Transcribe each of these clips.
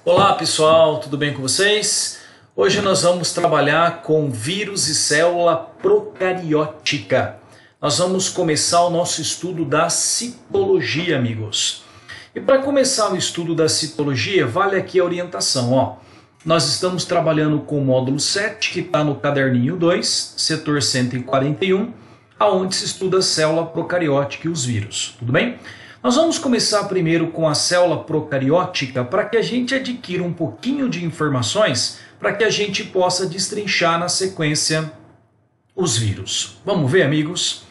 Olá pessoal, tudo bem com vocês? Hoje nós vamos trabalhar com vírus e célula procariótica. Nós vamos começar o nosso estudo da citologia, amigos. E para começar o estudo da citologia, vale aqui a orientação. Nós estamos trabalhando com o módulo 7, que está no caderninho 2, setor 141, aonde se estuda a célula procariótica e os vírus, tudo bem? Nós vamos começar primeiro com a célula procariótica para que a gente adquira um pouquinho de informações para que a gente possa destrinchar na sequência os vírus. Vamos ver, amigos?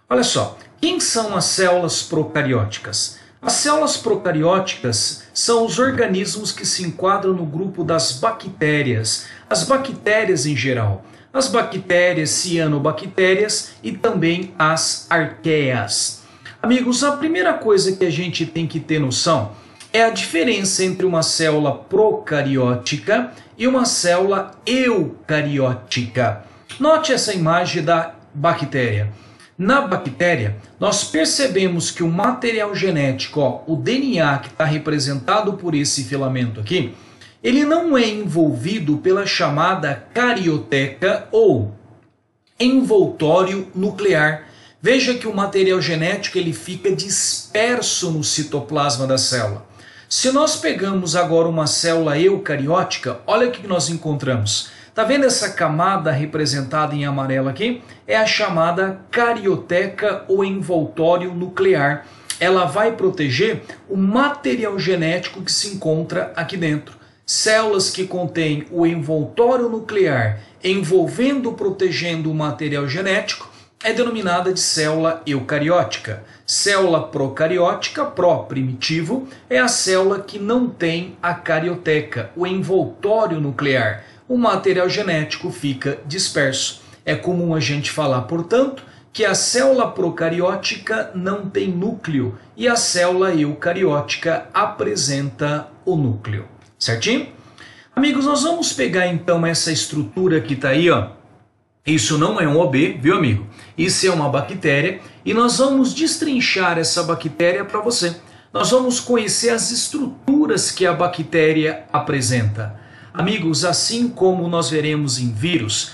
Olha só, quem são as células procarióticas? As células procarióticas são os organismos que se enquadram no grupo das bactérias, as bactérias em geral, as bactérias cianobactérias e também as arqueias. Amigos, a primeira coisa que a gente tem que ter noção é a diferença entre uma célula procariótica e uma célula eucariótica. Note essa imagem da bactéria. Na bactéria, nós percebemos que o material genético, o DNA que está representado por esse filamento aqui, ele não é envolvido pela chamada carioteca ou envoltório nuclear. Veja que o material genético ele fica disperso no citoplasma da célula. Se nós pegamos agora uma célula eucariótica, olha o que nós encontramos. Está vendo essa camada representada em amarelo aqui? É a chamada carioteca ou envoltório nuclear. Ela vai proteger o material genético que se encontra aqui dentro. Células que contêm o envoltório nuclear envolvendo, protegendo o material genético, é denominada de célula eucariótica. Célula procariótica, pró-primitivo, é a célula que não tem a carioteca, o envoltório nuclear. O material genético fica disperso. É comum a gente falar, portanto, que a célula procariótica não tem núcleo e a célula eucariótica apresenta o núcleo. Certinho? Amigos, nós vamos pegar então essa estrutura que está aí, ó. Isso não é um OB, viu, amigo? Isso é uma bactéria e nós vamos destrinchar essa bactéria para você. Nós vamos conhecer as estruturas que a bactéria apresenta. Amigos, assim como nós veremos em vírus,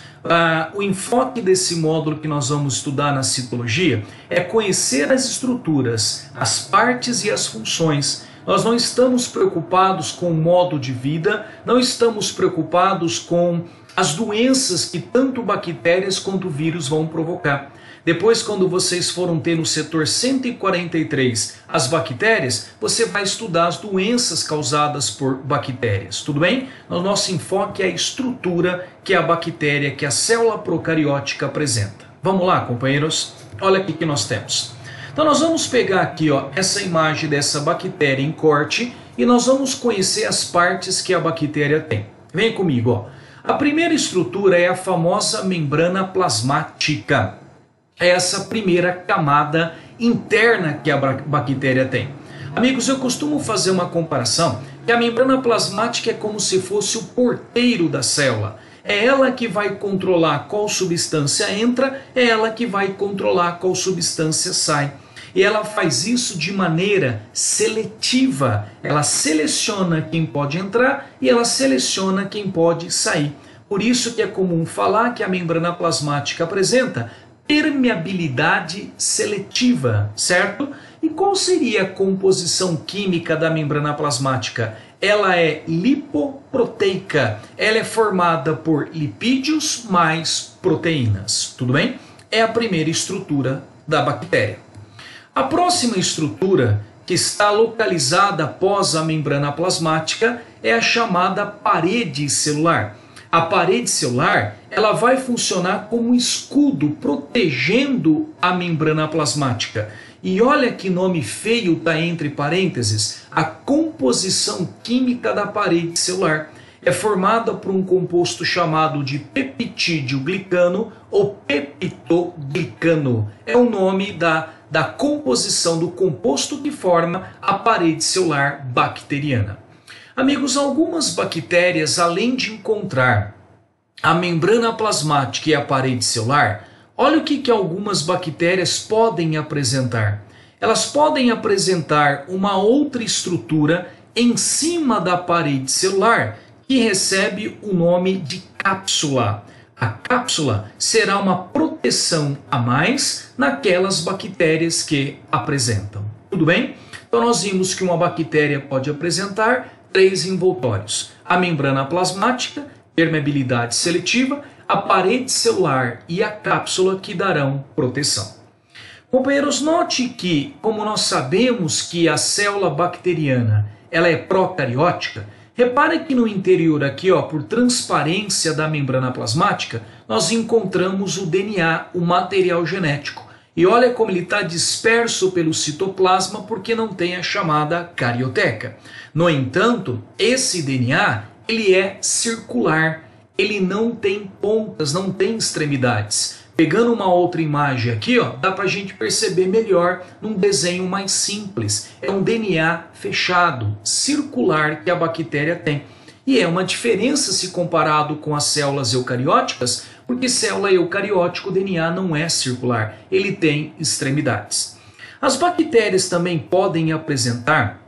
o enfoque desse módulo que nós vamos estudar na citologia é conhecer as estruturas, as partes e as funções. Nós não estamos preocupados com o modo de vida, não estamos preocupados com as doenças que tanto bactérias quanto vírus vão provocar. Depois, quando vocês foram ter no setor 143 as bactérias, você vai estudar as doenças causadas por bactérias, tudo bem? O nosso enfoque é a estrutura que a bactéria, que a célula procariótica apresenta. Vamos lá, companheiros? Olha aqui que nós temos. Então nós vamos pegar aqui, ó, essa imagem dessa bactéria em corte e nós vamos conhecer as partes que a bactéria tem. Vem comigo, ó. A primeira estrutura é a famosa membrana plasmática. É essa primeira camada interna que a bactéria tem. Amigos, eu costumo fazer uma comparação que a membrana plasmática é como se fosse o porteiro da célula. É ela que vai controlar qual substância entra, é ela que vai controlar qual substância sai. E ela faz isso de maneira seletiva. Ela seleciona quem pode entrar e ela seleciona quem pode sair. Por isso que é comum falar que a membrana plasmática apresenta permeabilidade seletiva, certo? E qual seria a composição química da membrana plasmática? Ela é lipoproteica. Ela é formada por lipídios mais proteínas. Tudo bem? É a primeira estrutura da bactéria. A próxima estrutura, que está localizada após a membrana plasmática, é a chamada parede celular. A parede celular ela vai funcionar como um escudo protegendo a membrana plasmática. E olha que nome feio está entre parênteses, a composição química da parede celular. É formada por um composto chamado de peptídeo glicano ou peptoglicano. É o nome da composição do composto que forma a parede celular bacteriana. Amigos, algumas bactérias, além de encontrar a membrana plasmática e a parede celular, olha o que algumas bactérias podem apresentar. Elas podem apresentar uma outra estrutura em cima da parede celular, que recebe o nome de cápsula. A cápsula será uma proteção a mais naquelas bactérias que apresentam. Tudo bem? Então nós vimos que uma bactéria pode apresentar 3 envoltórios: a membrana plasmática, permeabilidade seletiva, a parede celular e a cápsula, que darão proteção. Companheiros, note que, como nós sabemos que a célula bacteriana ela é procariótica, repare que no interior aqui, ó, por transparência da membrana plasmática, nós encontramos o DNA, o material genético. E olha como ele está disperso pelo citoplasma, porque não tem a chamada carioteca. No entanto, esse DNA ele é circular, ele não tem pontas, não tem extremidades. Pegando uma outra imagem aqui, ó, dá para a gente perceber melhor num desenho mais simples. É um DNA fechado, circular, que a bactéria tem. E é uma diferença se comparado com as células eucarióticas, porque célula eucariótica, o DNA não é circular, ele tem extremidades. As bactérias também podem apresentar,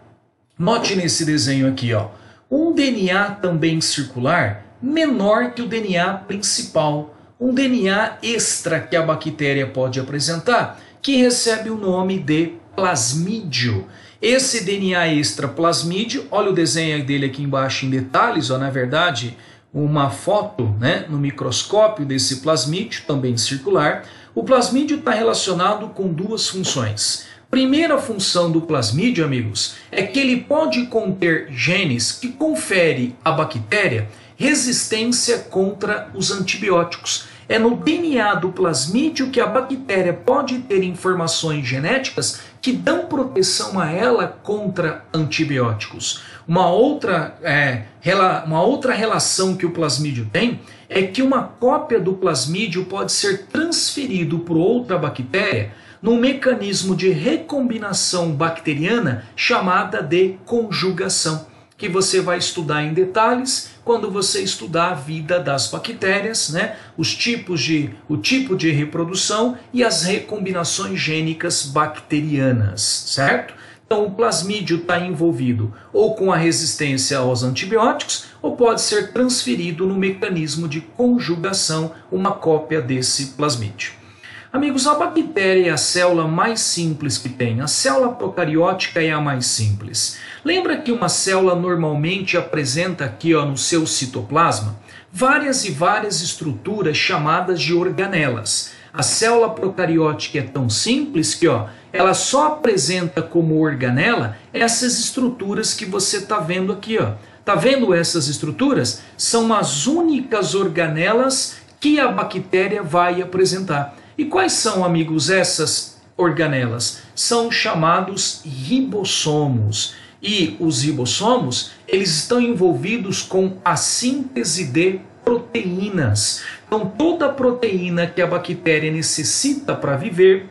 note nesse desenho aqui, ó, um DNA também circular menor que o DNA principal. Um DNA extra que a bactéria pode apresentar, que recebe o nome de plasmídio. Esse DNA extra plasmídio, olha o desenho dele aqui embaixo em detalhes, ó, na verdade, uma foto, né, no microscópio desse plasmídio, também circular. O plasmídio está relacionado com 2 funções. Primeira função do plasmídio, amigos, é que ele pode conter genes que conferem à bactéria resistência contra os antibióticos. É no DNA do plasmídio que a bactéria pode ter informações genéticas que dão proteção a ela contra antibióticos. Uma outra relação que o plasmídio tem é que uma cópia do plasmídio pode ser transferido para outra bactéria num mecanismo de recombinação bacteriana chamada de conjugação, que você vai estudar em detalhes quando você estudar a vida das bactérias, né? O tipo de reprodução e as recombinações gênicas bacterianas, certo? Então o plasmídio está envolvido ou com a resistência aos antibióticos, ou pode ser transferido no mecanismo de conjugação, uma cópia desse plasmídio. Amigos, a bactéria é a célula mais simples que tem. A célula procariótica é a mais simples. Lembra que uma célula normalmente apresenta aqui, ó, no seu citoplasma várias e várias estruturas chamadas de organelas. A célula procariótica é tão simples que, ó, ela só apresenta como organela essas estruturas que você está vendo aqui, ó. Tá vendo essas estruturas? São as únicas organelas que a bactéria vai apresentar. E quais são, amigos, essas organelas? São chamados ribossomos. E os ribossomos, eles estão envolvidos com a síntese de proteínas. Então, toda proteína que a bactéria necessita para viver,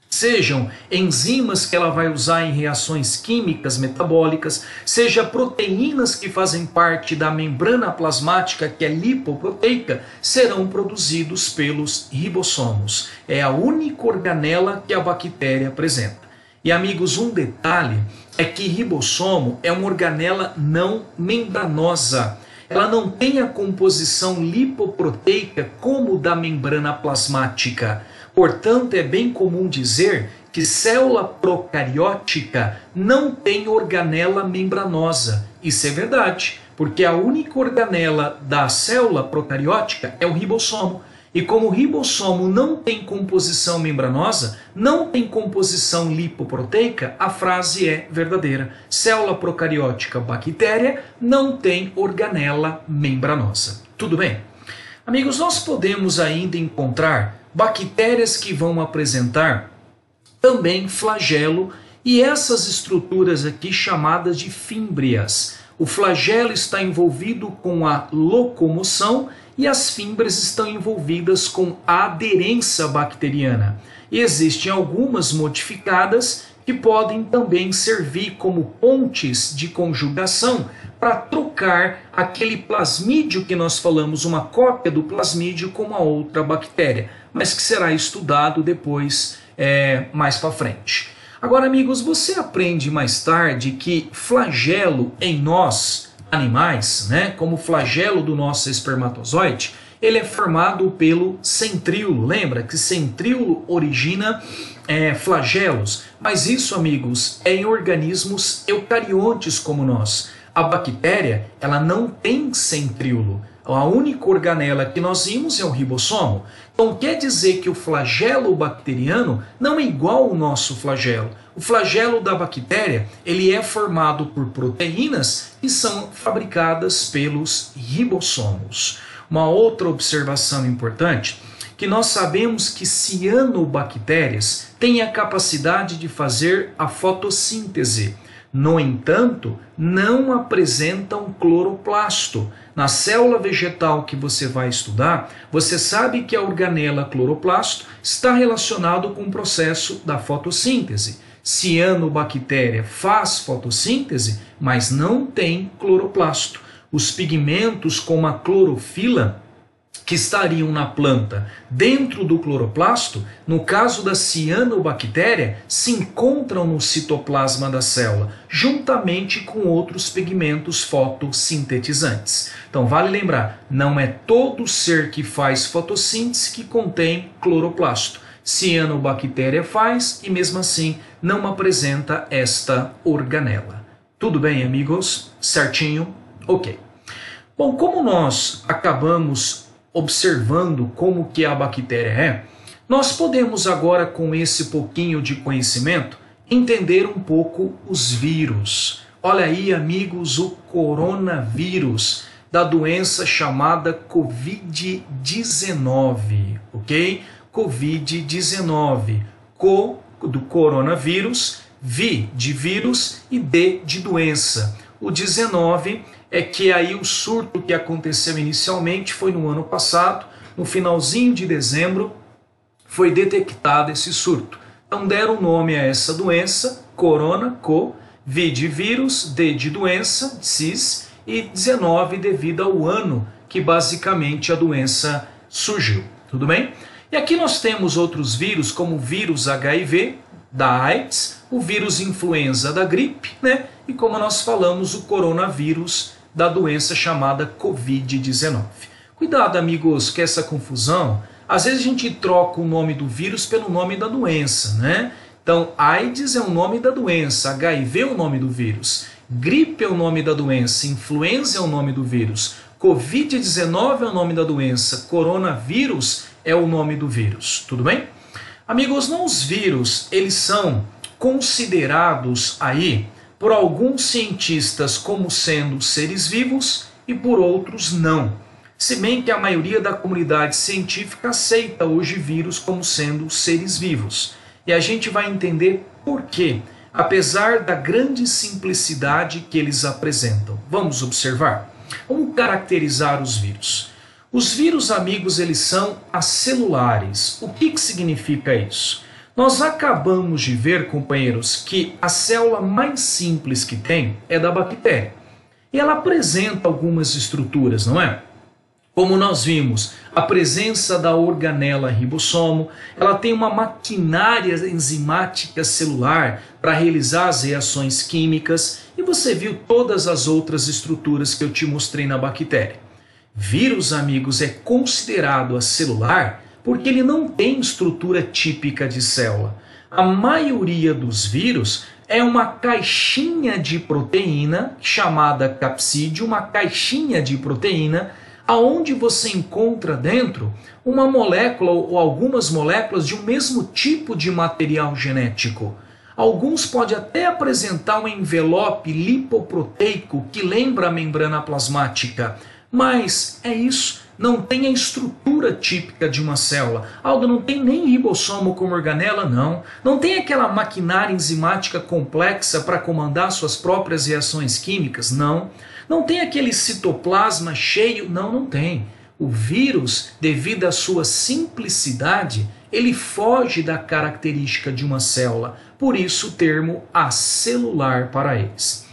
sejam enzimas que ela vai usar em reações químicas metabólicas, seja proteínas que fazem parte da membrana plasmática, que é lipoproteica, serão produzidos pelos ribossomos. É a única organela que a bactéria apresenta. E, amigos, um detalhe é que ribossomo é uma organela não membranosa. Ela não tem a composição lipoproteica como da membrana plasmática. Portanto, é bem comum dizer que célula procariótica não tem organela membranosa. Isso é verdade, porque a única organela da célula procariótica é o ribossomo. E como o ribossomo não tem composição membranosa, não tem composição lipoproteica, a frase é verdadeira. Célula procariótica bactéria não tem organela membranosa. Tudo bem? Amigos, nós podemos ainda encontrar bactérias que vão apresentar também flagelo e essas estruturas aqui chamadas de fímbrias. O flagelo está envolvido com a locomoção e as fímbrias estão envolvidas com a aderência bacteriana. E existem algumas modificadas que podem também servir como pontes de conjugação para trocar aquele plasmídio que nós falamos, uma cópia do plasmídio, com uma outra bactéria, mas que será estudado depois, mais para frente. Agora, amigos, você aprende mais tarde que flagelo em nós, animais, né, como o flagelo do nosso espermatozoide, ele é formado pelo centríolo. Lembra que centríolo origina flagelos? Mas isso, amigos, é em organismos eucariontes como nós. A bactéria, ela não tem centríolo. A única organela que nós vimos é o ribossomo. Então quer dizer que o flagelo bacteriano não é igual ao nosso flagelo. O flagelo da bactéria, ele é formado por proteínas que são fabricadas pelos ribossomos. Uma outra observação importante, que nós sabemos que cianobactérias têm a capacidade de fazer a fotossíntese. No entanto, não apresentam cloroplasto. Na célula vegetal que você vai estudar, você sabe que a organela cloroplasto está relacionado com o processo da fotossíntese. Cianobactéria faz fotossíntese, mas não tem cloroplasto. Os pigmentos como a clorofila, que estariam na planta dentro do cloroplasto, no caso da cianobactéria, se encontram no citoplasma da célula, juntamente com outros pigmentos fotossintetizantes. Então vale lembrar, não é todo ser que faz fotossíntese que contém cloroplasto. Cianobactéria faz e mesmo assim não apresenta esta organela. Tudo bem, amigos? Certinho? Ok. Bom, como nós acabamos observando como que a bactéria é, nós podemos agora, com esse pouquinho de conhecimento, entender um pouco os vírus. Olha aí, amigos, o coronavírus da doença chamada Covid-19, ok? Covid-19, co do coronavírus, vi de vírus e d de doença. O 19 é que aí o surto que aconteceu inicialmente foi no ano passado, no finalzinho de dezembro, foi detectado esse surto. Então deram nome a essa doença, corona, co, v de vírus, d de doença, cis, e 19 devido ao ano que basicamente a doença surgiu. Tudo bem? E aqui nós temos outros vírus, como o vírus HIV, da AIDS, o vírus influenza da gripe, né? E como nós falamos, o coronavírus da doença chamada Covid-19. Cuidado, amigos, com essa confusão. Às vezes a gente troca o nome do vírus pelo nome da doença, né? Então, AIDS é o nome da doença, HIV é o nome do vírus, gripe é o nome da doença, influenza é o nome do vírus, Covid-19 é o nome da doença, coronavírus é o nome do vírus. Tudo bem? Amigos, os vírus, eles são considerados aí por alguns cientistas como sendo seres vivos e por outros não. Se bem que a maioria da comunidade científica aceita hoje vírus como sendo seres vivos. E a gente vai entender por quê, apesar da grande simplicidade que eles apresentam. Vamos observar? Vamos caracterizar os vírus. Os vírus, amigos, eles são acelulares. O que significa isso? Nós acabamos de ver, companheiros, que a célula mais simples que tem é da bactéria. E ela apresenta algumas estruturas, não é? Como nós vimos, a presença da organela ribossomo, ela tem uma maquinária enzimática celular para realizar as reações químicas, e você viu todas as outras estruturas que eu te mostrei na bactéria. Vírus, amigos, é considerado acelular porque ele não tem estrutura típica de célula. A maioria dos vírus é uma caixinha de proteína chamada capsídeo, uma caixinha de proteína aonde você encontra dentro uma molécula ou algumas moléculas de um mesmo tipo de material genético. Alguns podem até apresentar um envelope lipoproteico que lembra a membrana plasmática, mas é isso, não tem a estrutura típica de uma célula. Aldo, não tem nem ribossomo como organela, não. Não tem aquela maquinária enzimática complexa para comandar suas próprias reações químicas, não. Não tem aquele citoplasma cheio, não tem. O vírus, devido à sua simplicidade, ele foge da característica de uma célula. Por isso o termo acelular para eles.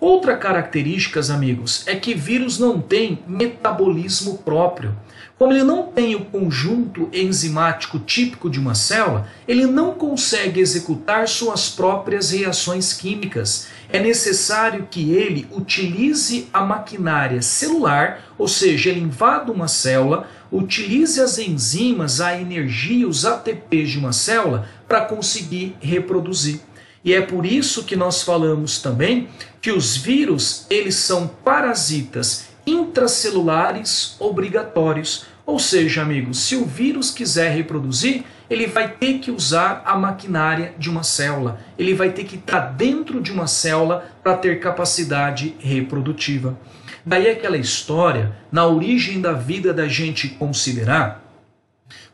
Outra característica, amigos, é que vírus não tem metabolismo próprio. Como ele não tem o conjunto enzimático típico de uma célula, ele não consegue executar suas próprias reações químicas. É necessário que ele utilize a maquinária celular, ou seja, ele invada uma célula, utilize as enzimas, a energia, os ATPs de uma célula para conseguir reproduzir. E é por isso que nós falamos também que os vírus, eles são parasitas intracelulares obrigatórios. Ou seja, amigos, se o vírus quiser reproduzir, ele vai ter que usar a maquinária de uma célula. Ele vai ter que estar dentro de uma célula para ter capacidade reprodutiva. Daí aquela história, na origem da vida da gente considerar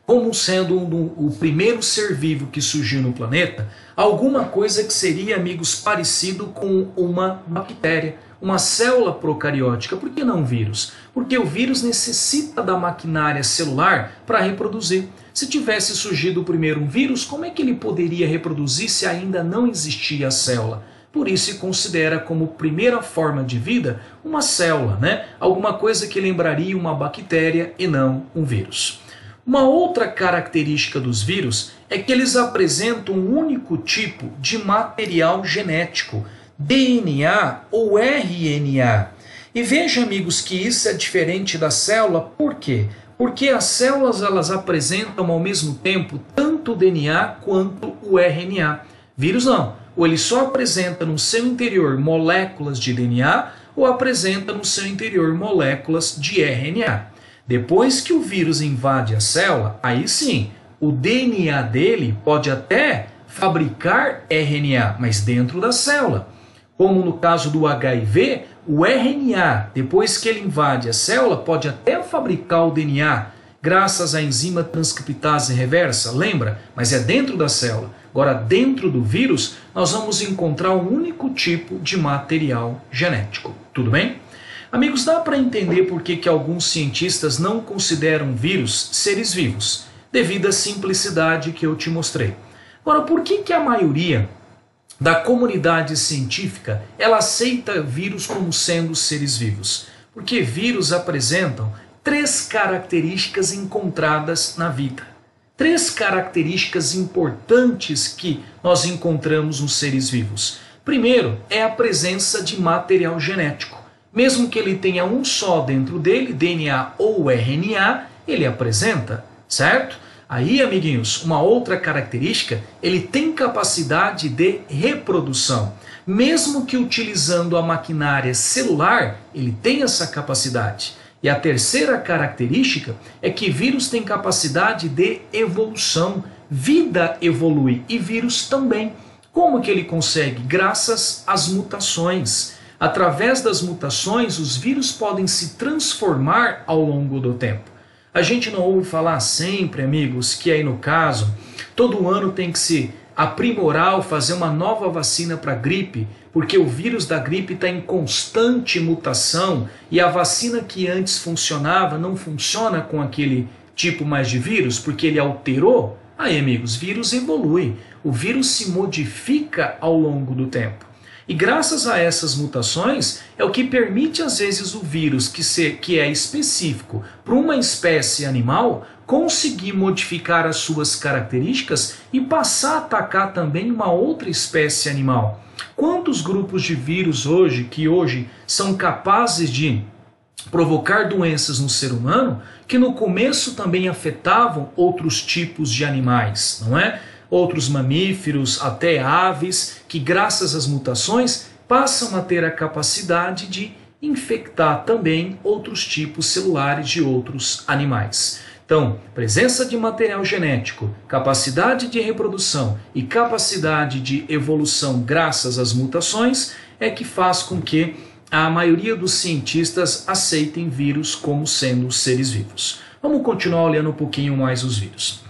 como sendo o primeiro ser vivo que surgiu no planeta, alguma coisa que seria, amigos, parecido com uma bactéria, uma célula procariótica. Por que não um vírus? Porque o vírus necessita da maquinária celular para reproduzir. Se tivesse surgido primeiro um vírus, como é que ele poderia reproduzir se ainda não existia a célula? Por isso se considera como primeira forma de vida uma célula, né? Alguma coisa que lembraria uma bactéria e não um vírus. Uma outra característica dos vírus é que eles apresentam um único tipo de material genético, DNA ou RNA. E veja, amigos, que isso é diferente da célula. Por quê? Porque as células elas apresentam ao mesmo tempo tanto o DNA quanto o RNA. Vírus não. Ou ele só apresenta no seu interior moléculas de DNA ou apresenta no seu interior moléculas de RNA. Depois que o vírus invade a célula, aí sim, o DNA dele pode até fabricar RNA, mas dentro da célula. Como no caso do HIV, o RNA, depois que ele invade a célula, pode até fabricar o DNA, graças à enzima transcriptase reversa, lembra? Mas é dentro da célula. Agora, dentro do vírus, nós vamos encontrar um único tipo de material genético. Tudo bem? Amigos, dá para entender por que alguns cientistas não consideram vírus seres vivos, devido à simplicidade que eu te mostrei. Agora, por que a maioria da comunidade científica ela aceita vírus como sendo seres vivos? Porque vírus apresentam 3 características encontradas na vida. 3 características importantes que nós encontramos nos seres vivos. Primeiro, é a presença de material genético. Mesmo que ele tenha um só dentro dele, DNA ou RNA, ele apresenta, certo? Aí, amiguinhos, uma outra característica, ele tem capacidade de reprodução. Mesmo que utilizando a maquinária celular, ele tem essa capacidade. E a terceira característica é que vírus tem capacidade de evolução. Vida evolui e vírus também. Como que ele consegue? Graças às mutações. Através das mutações, os vírus podem se transformar ao longo do tempo. A gente não ouve falar sempre, amigos, que aí no caso, todo ano tem que se aprimorar ou fazer uma nova vacina para gripe, porque o vírus da gripe está em constante mutação e a vacina que antes funcionava não funciona com aquele tipo mais de vírus, porque ele alterou. Aí, amigos, vírus evolui, o vírus se modifica ao longo do tempo. E graças a essas mutações é o que permite às vezes o vírus que é específico para uma espécie animal conseguir modificar as suas características e passar a atacar também uma outra espécie animal. Quantos grupos de vírus que hoje são capazes de provocar doenças no ser humano que no começo também afetavam outros tipos de animais, não é? Outros mamíferos, até aves, que graças às mutações passam a ter a capacidade de infectar também outros tipos celulares de outros animais. Então, presença de material genético, capacidade de reprodução e capacidade de evolução graças às mutações é que faz com que a maioria dos cientistas aceitem vírus como sendo seres vivos. Vamos continuar olhando um pouquinho mais os vírus.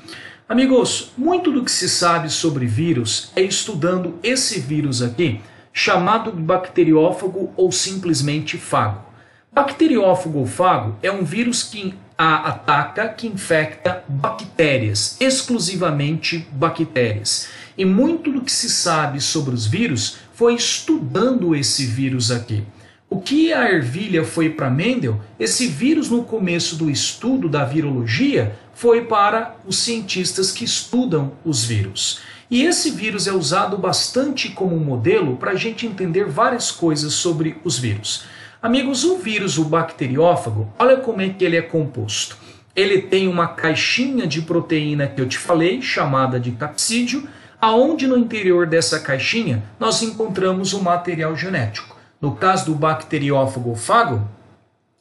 Amigos, muito do que se sabe sobre vírus é estudando esse vírus aqui, chamado bacteriófago ou simplesmente fago. Bacteriófago ou fago é um vírus que ataca, que infecta bactérias, exclusivamente bactérias. E muito do que se sabe sobre os vírus foi estudando esse vírus aqui. O que a ervilha foi para Mendel, esse vírus no começo do estudo da virologia foi para os cientistas que estudam os vírus. E esse vírus é usado bastante como modelo para a gente entender várias coisas sobre os vírus. Amigos, o vírus, o bacteriófago, olha como é que ele é composto. Ele tem uma caixinha de proteína que eu te falei, chamada de capsídio, aonde no interior dessa caixinha nós encontramos o material genético. No caso do bacteriófago ou fago,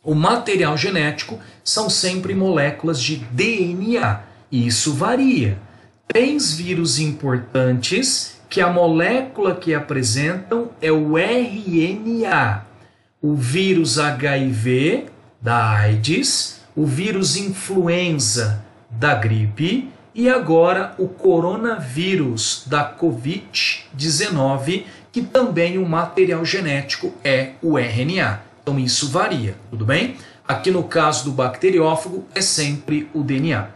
o material genético são sempre moléculas de DNA, e isso varia. 3 vírus importantes que a molécula que apresentam é o RNA. O vírus HIV, da AIDS, o vírus influenza, da gripe, e agora o coronavírus, da Covid-19, que também o material genético é o RNA. Então isso varia, tudo bem? Aqui no caso do bacteriófago é sempre o DNA.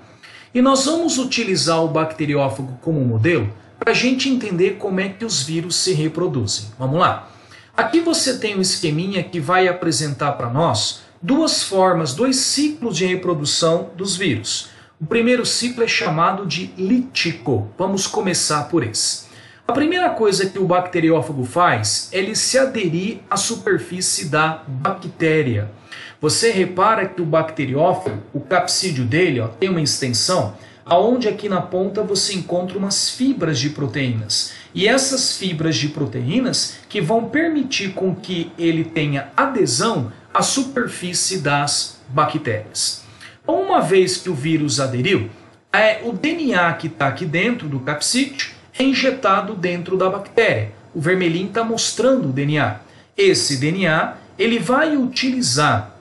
E nós vamos utilizar o bacteriófago como modelo para a gente entender como é que os vírus se reproduzem. Vamos lá. Aqui você tem um esqueminha que vai apresentar para nós 2 formas, 2 ciclos de reprodução dos vírus. O primeiro ciclo é chamado de lítico. Vamos começar por esse. A primeira coisa que o bacteriófago faz é ele se aderir à superfície da bactéria. Você repara que o bacteriófago, o capsídio dele, ó, tem uma extensão, aonde aqui na ponta você encontra umas fibras de proteínas. E essas fibras de proteínas que vão permitir com que ele tenha adesão à superfície das bactérias. Uma vez que o vírus aderiu, o DNA que está aqui dentro do capsídio é injetado dentro da bactéria. O vermelhinho está mostrando o DNA. Esse DNA ele vai utilizar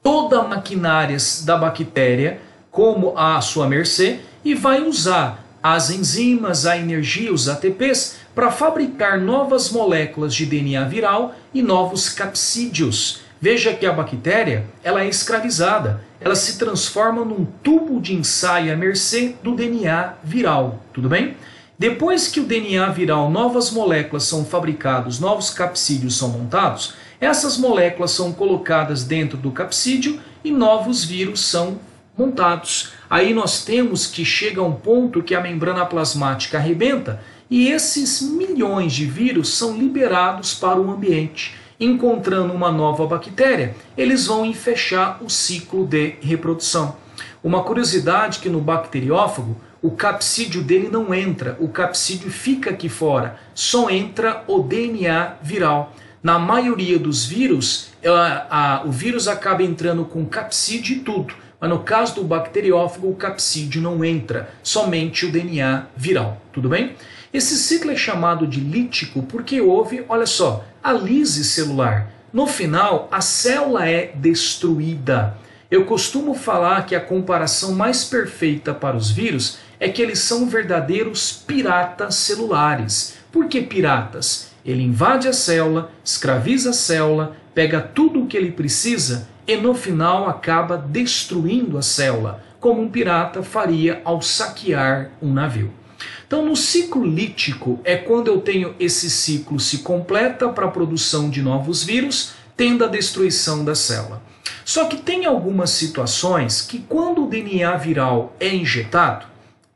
toda a maquinária da bactéria como à sua mercê e vai usar as enzimas, a energia, os ATPs para fabricar novas moléculas de DNA viral e novos capsídeos. Veja que a bactéria ela é escravizada, ela se transforma num tubo de ensaio à mercê do DNA viral, tudo bem? Depois que o DNA viral, novas moléculas são fabricadas, novos capsídeos são montados, essas moléculas são colocadas dentro do capsídeo e novos vírus são montados. Aí nós temos que chega a um ponto que a membrana plasmática arrebenta e esses milhões de vírus são liberados para o ambiente. Encontrando uma nova bactéria, eles vão fechar o ciclo de reprodução. Uma curiosidade que no bacteriófago, o capsídeo dele não entra, o capsídeo fica aqui fora, só entra o DNA viral. Na maioria dos vírus, o vírus acaba entrando com capsídeo e tudo, mas no caso do bacteriófago, o capsídeo não entra, somente o DNA viral, tudo bem? Esse ciclo é chamado de lítico porque houve, olha só, a lise celular. No final, a célula é destruída. Eu costumo falar que a comparação mais perfeita para os vírus é que eles são verdadeiros piratas celulares. Por que piratas? Ele invade a célula, escraviza a célula, pega tudo o que ele precisa e no final acaba destruindo a célula, como um pirata faria ao saquear um navio. Então no ciclo lítico é quando eu tenho esse ciclo se completa para a produção de novos vírus, tendo a destruição da célula. Só que tem algumas situações que quando o DNA viral é injetado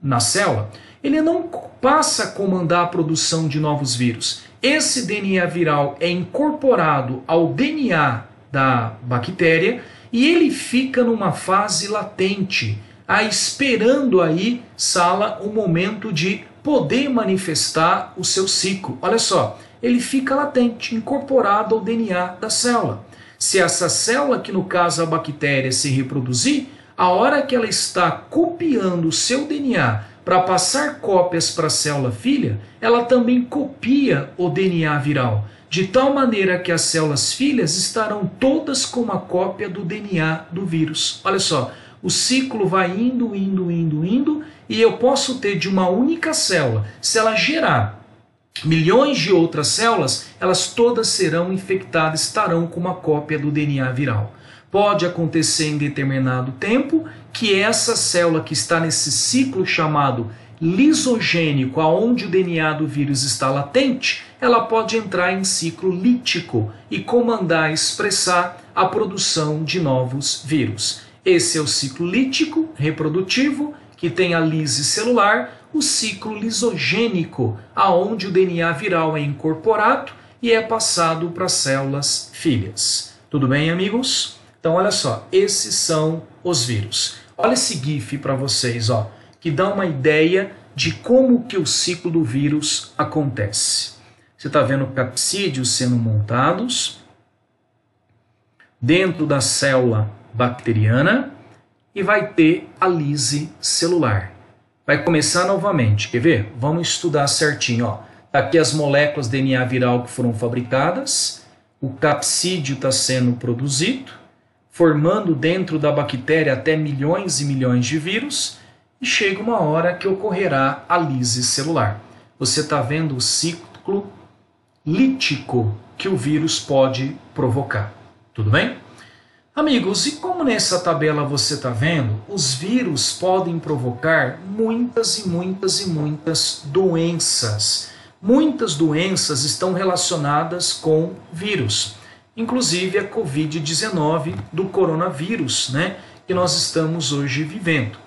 na célula, ele não passa a comandar a produção de novos vírus. Esse DNA viral é incorporado ao DNA da bactéria e ele fica numa fase latente, esperando aí, Sala, o momento de poder manifestar o seu ciclo. Olha só, ele fica latente, incorporado ao DNA da célula. Se essa célula, que no caso a bactéria, se reproduzir, a hora que ela está copiando o seu DNA para passar cópias para a célula filha, ela também copia o DNA viral, de tal maneira que as células filhas estarão todas com uma cópia do DNA do vírus. Olha só, o ciclo vai indo, e eu posso ter de uma única célula, se ela gerar milhões de outras células, elas todas serão infectadas, estarão com uma cópia do DNA viral. Pode acontecer em determinado tempo que essa célula que está nesse ciclo chamado lisogênico, aonde o DNA do vírus está latente, ela pode entrar em ciclo lítico e comandar, expressar a produção de novos vírus. Esse é o ciclo lítico reprodutivo, que tem a lise celular, o ciclo lisogênico, aonde o DNA viral é incorporado e é passado para as células filhas. Tudo bem, amigos? Então, olha só, esses são os vírus. Olha esse GIF para vocês, ó, que dá uma ideia de como que o ciclo do vírus acontece. Você está vendo capsídeos sendo montados dentro da célula bacteriana e vai ter a lise celular. Vai começar novamente, quer ver? Vamos estudar certinho, ó. Tá aqui as moléculas DNA viral que foram fabricadas, o capsídeo está sendo produzido, formando dentro da bactéria até milhões e milhões de vírus, e chega uma hora que ocorrerá a lise celular. Você está vendo o ciclo lítico que o vírus pode provocar. Tudo bem? Amigos, e como nessa tabela você está vendo, os vírus podem provocar muitas e muitas e muitas doenças. Muitas doenças estão relacionadas com vírus, inclusive a Covid-19 do coronavírus, né, que nós estamos hoje vivendo.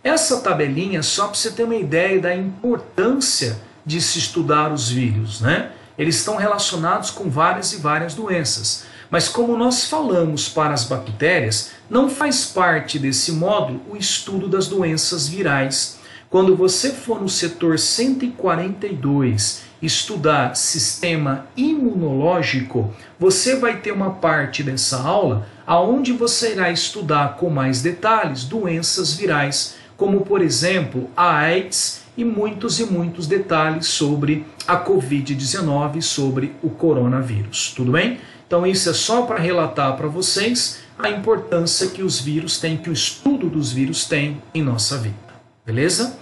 Essa tabelinha é só para você ter uma ideia da importância de se estudar os vírus, né? Eles estão relacionados com várias e várias doenças. Mas como nós falamos para as bactérias, não faz parte desse módulo o estudo das doenças virais. Quando você for no setor 142 estudar sistema imunológico, você vai ter uma parte dessa aula onde você irá estudar com mais detalhes doenças virais, como por exemplo a AIDS e muitos detalhes sobre a Covid-19, sobre o coronavírus. Tudo bem? Então isso é só para relatar para vocês a importância que os vírus têm, que o estudo dos vírus tem em nossa vida. Beleza?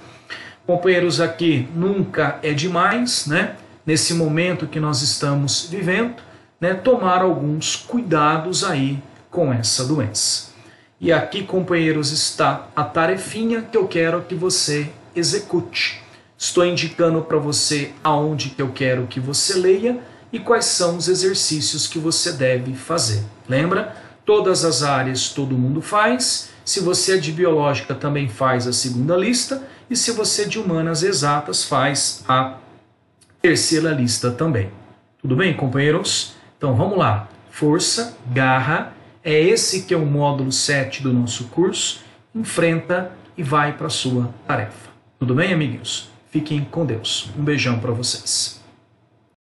Companheiros, aqui nunca é demais, né? Nesse momento que nós estamos vivendo, né? Tomar alguns cuidados aí com essa doença. E aqui, companheiros, está a tarefinha que eu quero que você execute. Estou indicando para você aonde que eu quero que você leia e quais são os exercícios que você deve fazer. Lembra? Todas as áreas todo mundo faz. Se você é de biológica, também faz a segunda lista. E se você é de humanas exatas, faz a terceira lista também. Tudo bem, companheiros? Então vamos lá. Força, garra. É esse que é o módulo 7 do nosso curso. Enfrenta e vai para a sua tarefa. Tudo bem, amiguinhos? Fiquem com Deus. Um beijão para vocês.